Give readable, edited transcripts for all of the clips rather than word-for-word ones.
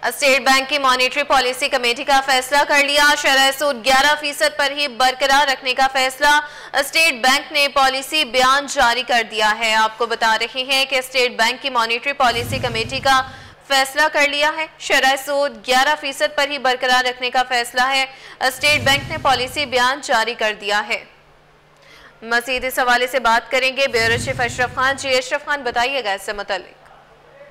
State bank की monetary policy committee का फैसला कर लिया। शरह सूद 11% पर ही बरकरार रखने का फैसला स्टेट बैंक ने पॉलिसी बयान जारी कर दिया है। आपको बता रहे हैं कि स्टेट बैंक की मॉनेटरी पॉलिसी कमेटी का फैसला कर लिया है। शरह सूद 11% पर ही बरकरार रखने का फैसला है। स्टेट बैंक ने पॉलिसी बयान जारी कर दिया है। मजीद इस हवाले से बात करेंगे ब्यूरो चीफ अशरफ खान। जी अशरफ खान, बताइएगा इससे मुतालिक।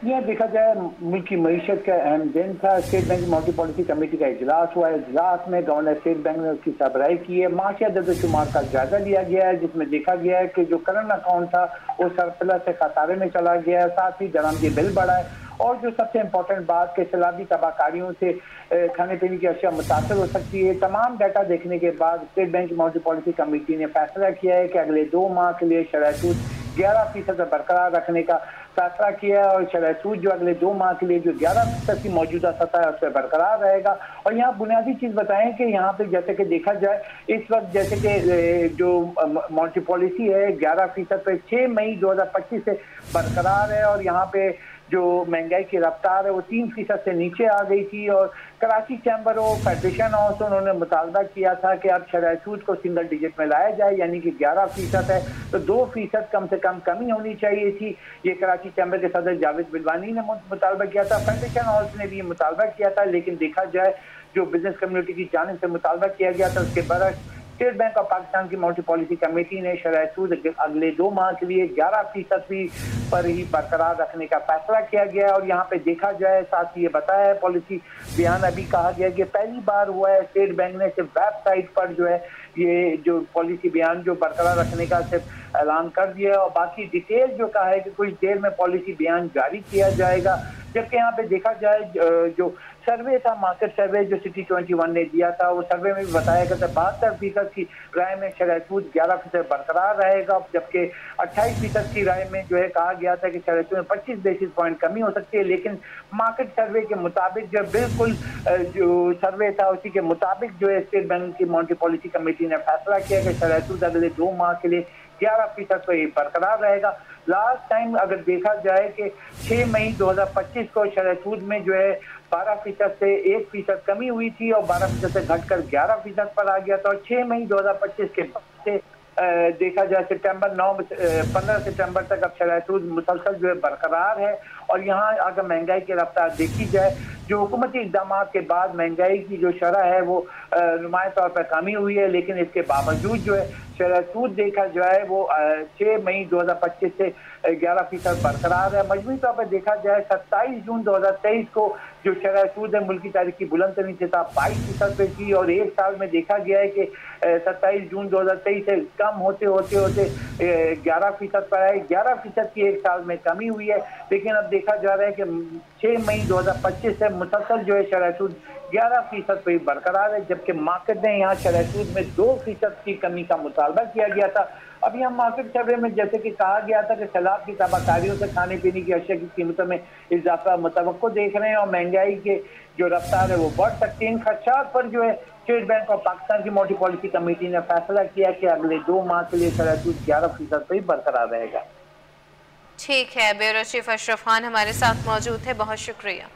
यह देखा जाए मुल्क की मईशत का अहम दिन था। स्टेट बैंक की मॉनेटरी पॉलिसी कमेटी का इजलास हुआ है। इजलास में गवर्नर स्टेट बैंक ने उसकी सरबराही की है। माशिया दर्दशुमार का जायजा लिया गया है, जिसमें देखा गया है कि जो करंट अकाउंट था वो सरप्लस से खसारे में चला गया है, साथ ही दरामदी बिल बढ़ा है और जो सबसे इम्पोर्टेंट बात के सैलाबी तबाकारियों से खाने पीने की अशिया मुतासर हो सकती है। तमाम डाटा देखने के बाद स्टेट बैंक की मॉनेटरी पॉलिसी कमेटी ने फैसला किया है कि अगले 2 माह के लिए शरह सूद 11% बरकरार रखने का फैसला किया है और शरह सूद जो अगले 2 माह के लिए जो 11% की मौजूदा सतह है उस पर बरकरार रहेगा। और यहाँ बुनियादी चीज बताएं कि यहाँ पे जैसे कि देखा जाए इस वक्त जैसे कि जो मॉनेटरी पॉलिसी है 11% पे 6 मई 2025 से बरकरार है और यहाँ पे जो महंगाई की रफ्तार है वो 3% से नीचे आ गई थी। और Karachi chamber of federation house उन्होंने मुतालबा किया था कि अब शरह सूद को सिंगल डिजिट में लाया जाए, यानी कि 11% है तो 2% कम से कम कमी होनी चाहिए थी। ये कराची चैम्बर के सदर जावेद बिलवानी ने मुतालबा किया था, फेडरेशन हाउस ने भी ये मुतालबा किया था, लेकिन देखा जाए जो बिजनेस कम्युनिटी की जानिब से मुतालबा किया गया था उसके बरक्स स्टेट बैंक ऑफ पाकिस्तान की मॉनेटरी पॉलिसी कमेटी ने शरह सूद अगले 2 माह के लिए 11% पर ही बरकरार रखने का फैसला किया गया और यहाँ पे देखा जाए साथ ही ये बताया है पॉलिसी बयान अभी कहा गया कि पहली बार हुआ है स्टेट बैंक ने सिर्फ वेबसाइट पर जो है ये जो पॉलिसी बयान जो बरकरार रखने का सिर्फ ऐलान कर दिया और बाकी डिटेल जो कहा है कि कुछ देर में पॉलिसी बयान जारी किया जाएगा। जबकि यहाँ पे देखा जाए जो सर्वे था मार्केट सर्वे जो सिटी 21 ने दिया था वो सर्वे में भी बताया गया था 72% की राय में शरह सूद 11% बरकरार रहेगा, जबकि 28% की राय में जो है कहा गया था कि शरह सूद में 25 बेसिस पॉइंट कमी हो सकती है। लेकिन मार्केट सर्वे के मुताबिक जो बिल्कुल जो सर्वे था उसी के मुताबिक जो है स्टेट बैंक की मॉनेटरी पॉलिसी कमेटी ने फैसला किया कि शरह सूद अगले 2 माह के लिए 11% पर बरकरार रहेगा। लास्ट टाइम अगर देखा जाए कि 6 मई 2025 को शरह सूद में जो है 12% से 1% कमी हुई थी और 12% से घटकर 11% पर आ गया था और 6 मई 2025 के बाद से देखा जाए 15 सितंबर तक अब शरह सूद मुसलसल जो है बरकरार है। और यहाँ अगर महंगाई की रफ्तार देखी जाए जो हुकूमती इक़दाम के बाद महंगाई की जो शरह है वो नुमाया तौर पर कमी हुई है, लेकिन इसके बावजूद जो है शरह सूद देखा जाए वो 6 मई 2025 से 11% बरकरार है। मजमूई तौर पर देखा जाए 27 जून 2023 को जो शरह सूद है मुल्की तारीख की बुलंद तरीन सतह 22% पे थी और एक साल में देखा गया है कि 27 जून 2023 से कम होते होते 11% पर है। 11% की एक साल में कमी हुई है, लेकिन अब देखा जा रहा है कि 6 मई 2025 से मुसलसल जो है शरह सूद 11% पे बरकरार है, जबकि मार्केट ने यहाँ शरह सूद में 2% की कमी का मुतालबा किया गया था। अब यहाँ मार्केट सर्वे में जैसे कि कहा गया था कि सैलाब की तबाकारियों से खाने पीने की अशिया की कीमतों में इजाफा मुतवक्को देख रहे हैं और महंगाई के जो रफ्तार है वो बढ़ सकती है। इन खदशात पर जो है स्टेट बैंक ऑफ पाकिस्तान की मॉनेटरी पॉलिसी कमेटी ने फैसला किया कि अगले 2 माह के लिए शरह सूद 11% पर ही बरकरार रहेगा। ठीक है, ब्यूरो चीफ अशरफ खान हमारे साथ मौजूद थे, बहुत शुक्रिया।